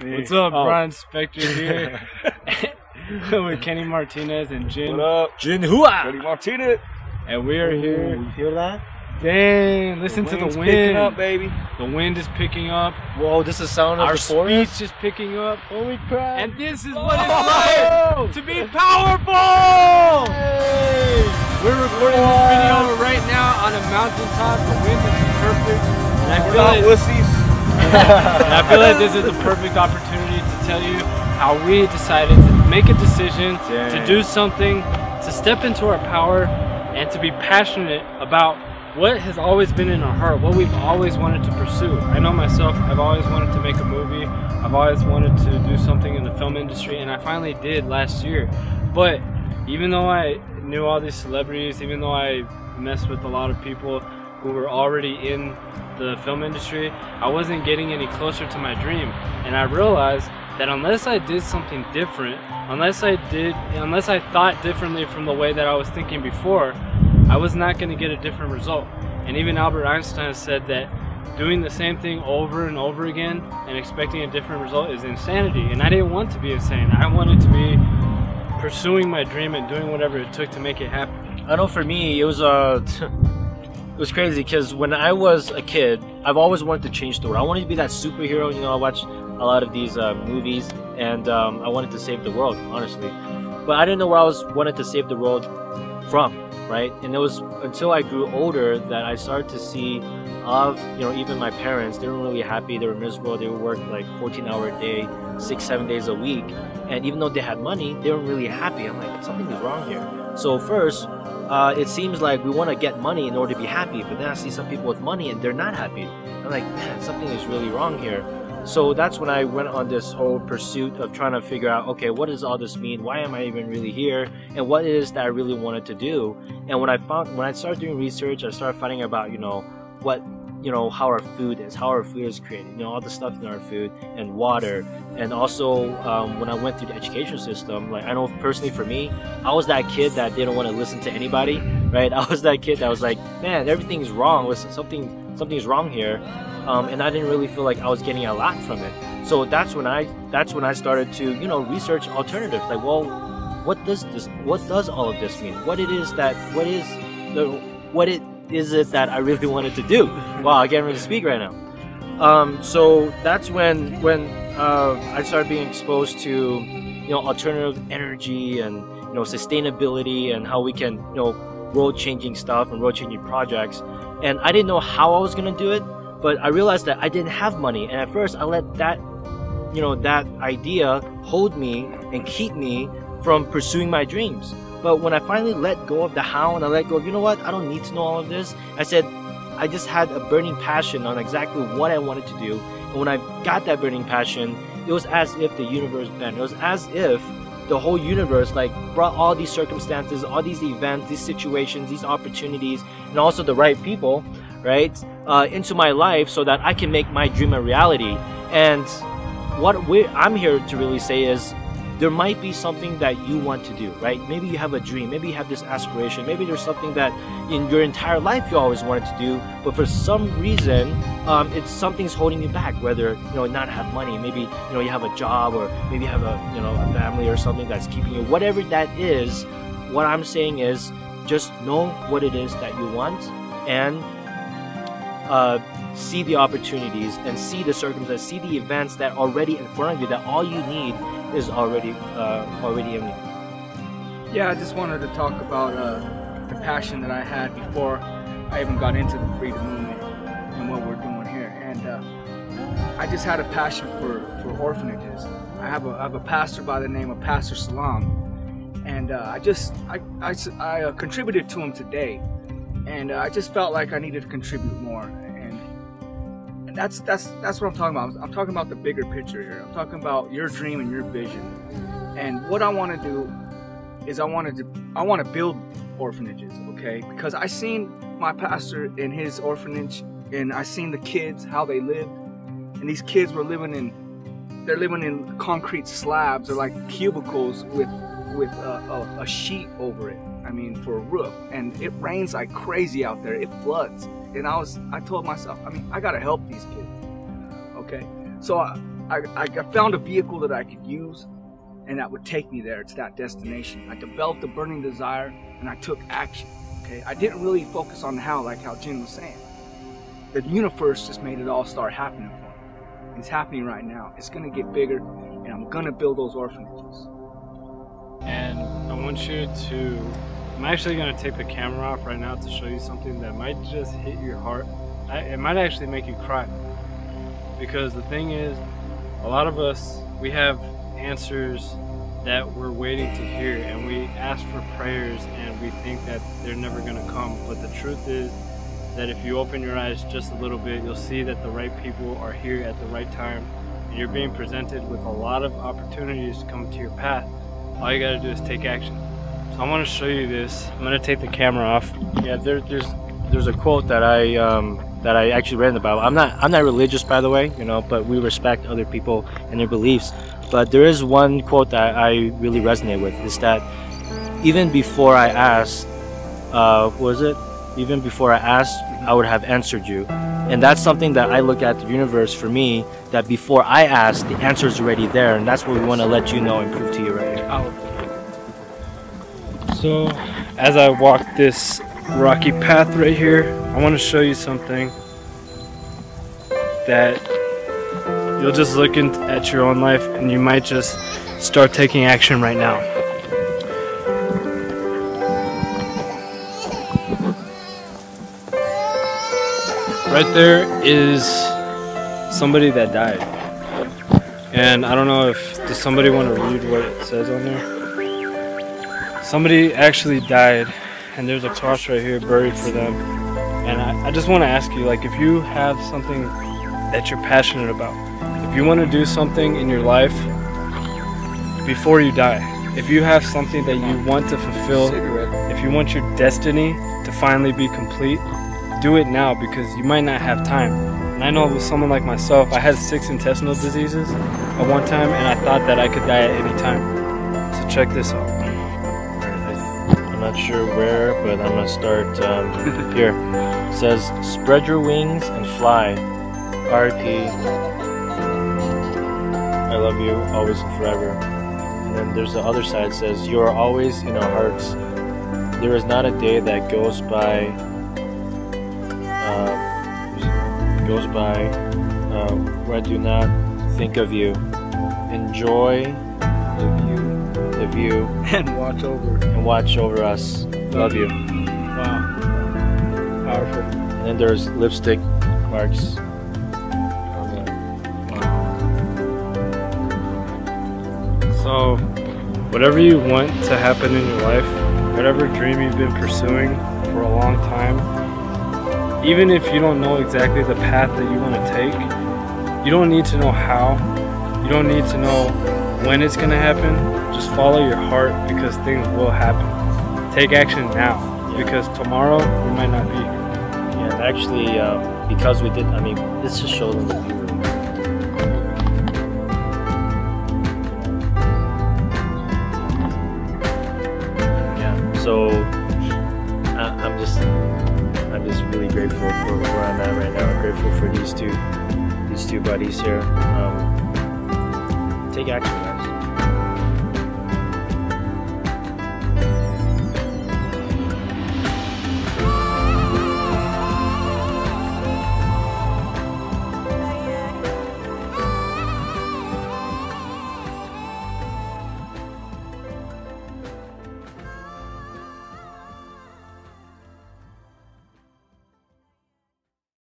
What's up, Brian Spector here with Kenny Martinez and Jin. What up? Jin Hua! Kenny Martinez. And we are here. You hear that? Dang, listen to the wind. Picking up, baby. The wind is picking up. Whoa, this is sound of Our the forest? speech is picking up. Holy crap. And this is what it's like to be powerful! Hey. We're recording this video right now on a mountaintop. The wind is perfect. And I feel like wussies. and I feel like this is the perfect opportunity to tell you how we decided to make a decision to do something, to step into our power, and to be passionate about what has always been in our heart, what we've always wanted to pursue. I know myself, I've always wanted to make a movie. I've always wanted to do something in the film industry, and I finally did last year. But even though I knew all these celebrities, even though I messed with a lot of people who were already in the film industry, I wasn't getting any closer to my dream. And I realized that unless I did something different, unless I thought differently from the way that I was thinking before, I was not going to get a different result. And even Albert Einstein said that doing the same thing over and over again and expecting a different result is insanity. And I didn't want to be insane. I wanted to be pursuing my dream and doing whatever it took to make it happen. I know for me, it was it was crazy because when I was a kid, I've always wanted to change the world. I wanted to be that superhero. You know, I watched a lot of these movies, and I wanted to save the world, honestly. But I didn't know where I wanted to save the world from, right? And it was until I grew older that I started to see even my parents, they weren't really happy, they were miserable, they would work like 14-hour a day, 6-7 days a week. And even though they had money, they weren't really happy. I'm like, something is wrong here. So first, it seems like we want to get money in order to be happy, but then I see some people with money and they're not happy. I'm like, man, something is really wrong here. So that's when I went on this whole pursuit of trying to figure out, okay, what does all this mean? Why am I even really here? And what it is that I really wanted to do? And when I started doing research, I started finding about, how our food is, how our food is created, all the stuff in our food and water. And also, when I went through the education system, like I know personally for me, I was that kid that didn't want to listen to anybody, right? I was that kid that was like, man, everything's wrong. Listen, something's wrong here. And I didn't really feel like I was getting a lot from it. So that's when I started to, research alternatives. Like, well, what does all of this mean? What it is that I really wanted to do? Wow, I can't really speak right now. So that's when I started being exposed to, alternative energy and, sustainability and how we can, world-changing stuff and world-changing projects. And I didn't know how I was going to do it. But I realized that I didn't have money, and at first I let that idea hold me and keep me from pursuing my dreams. But when I finally let go of the how and I let go of, you know what, I don't need to know all of this. I said, I just had a burning passion on exactly what I wanted to do. And when I got that burning passion, it was as if the universe bent. It was as if the whole universe brought all these circumstances, all these events, these situations, these opportunities, and also the right people, right, into my life so that I can make my dream a reality. And I'm here to really say is there might be something that you want to do, right? Maybe you have a dream, maybe you have this aspiration, maybe there's something that in your entire life you always wanted to do, but for some reason something's holding you back, whether not have money, maybe you have a job, or maybe you have a family or something that's keeping you, whatever that is. What I'm saying is just know what it is that you want and see the opportunities and see the circumstances, see the events that are already in front of you, that all you need is already in you. Yeah, I just wanted to talk about the passion that I had before I even got into the freedom movement and what we're doing here. And I just had a passion for orphanages. I have a pastor by the name of Pastor Salam, and I contributed to him today. And I just felt like I needed to contribute more, and that's what I'm talking about. I'm talking about the bigger picture here. I'm talking about your dream and your vision. And what I want to do is I want to build orphanages, okay? Because I seen my pastor in his orphanage, and I seen the kids, how they lived, and these kids were living in concrete slabs or like cubicles with a sheet over it. I mean, for a roof, and it rains like crazy out there. It floods, and I told myself, I gotta help these kids. Okay, so I found a vehicle that I could use and that would take me there to that destination. I developed a burning desire and I took action. Okay, I didn't really focus on how, like how Jin was saying. The universe just made it all start happening for me. It's happening right now. It's gonna get bigger, and I'm gonna build those orphanages. And I want you to, I'm actually gonna take the camera off right now to show you something that might just hit your heart. It might actually make you cry. Because the thing is, a lot of us, we have answers that we're waiting to hear, and we ask for prayers and we think that they're never gonna come. But the truth is that if you open your eyes just a little bit, you'll see that the right people are here at the right time, and you're being presented with a lot of opportunities to come to your path. All you gotta do is take action. So I want to show you this. I'm gonna take the camera off. Yeah, there's a quote that I actually read in the Bible. I'm not religious, by the way, you know, but we respect other people and their beliefs. But there is one quote that I really resonate with, is that even before I asked, even before I asked, I would have answered you. And that's something that I look at the universe for me, that before I ask, the answer is already there, and that's what we want to let you know and prove to you right here. So as I walk this rocky path right here, I want to show you something that you'll just look at your own life and you might just start taking action right now. Right there is somebody that died. And I don't know does somebody want to read what it says on there? Somebody actually died, and there's a cross right here buried for them. And I just want to ask you, like, if you have something that you're passionate about, if you want to do something in your life before you die, if you have something that you want to fulfill, if you want your destiny to finally be complete, do it now, because you might not have time. And I know with someone like myself, I had 6 intestinal diseases at one time, and I thought that I could die at any time. So check this out. I'm not sure where, but I'm gonna start here. It says, "Spread your wings and fly." R.I.P. I love you always and forever. And then there's the other side that says, "You are always in our hearts. There is not a day that goes by where I do not think of you. Enjoy the view And watch over us. Love you." Wow. Powerful. And then there's lipstick marks. So, whatever you want to happen in your life, whatever dream you've been pursuing for a long time, even if you don't know exactly the path that you want to take, you don't need to know how, you don't need to know when it's going to happen. Just follow your heart, because things will happen. Take action now, because tomorrow we might not be here. Yeah, actually, because we did, let's just show them the view. So I'm just really grateful for where I'm at right now. I'm grateful for these two buddies here. Take action.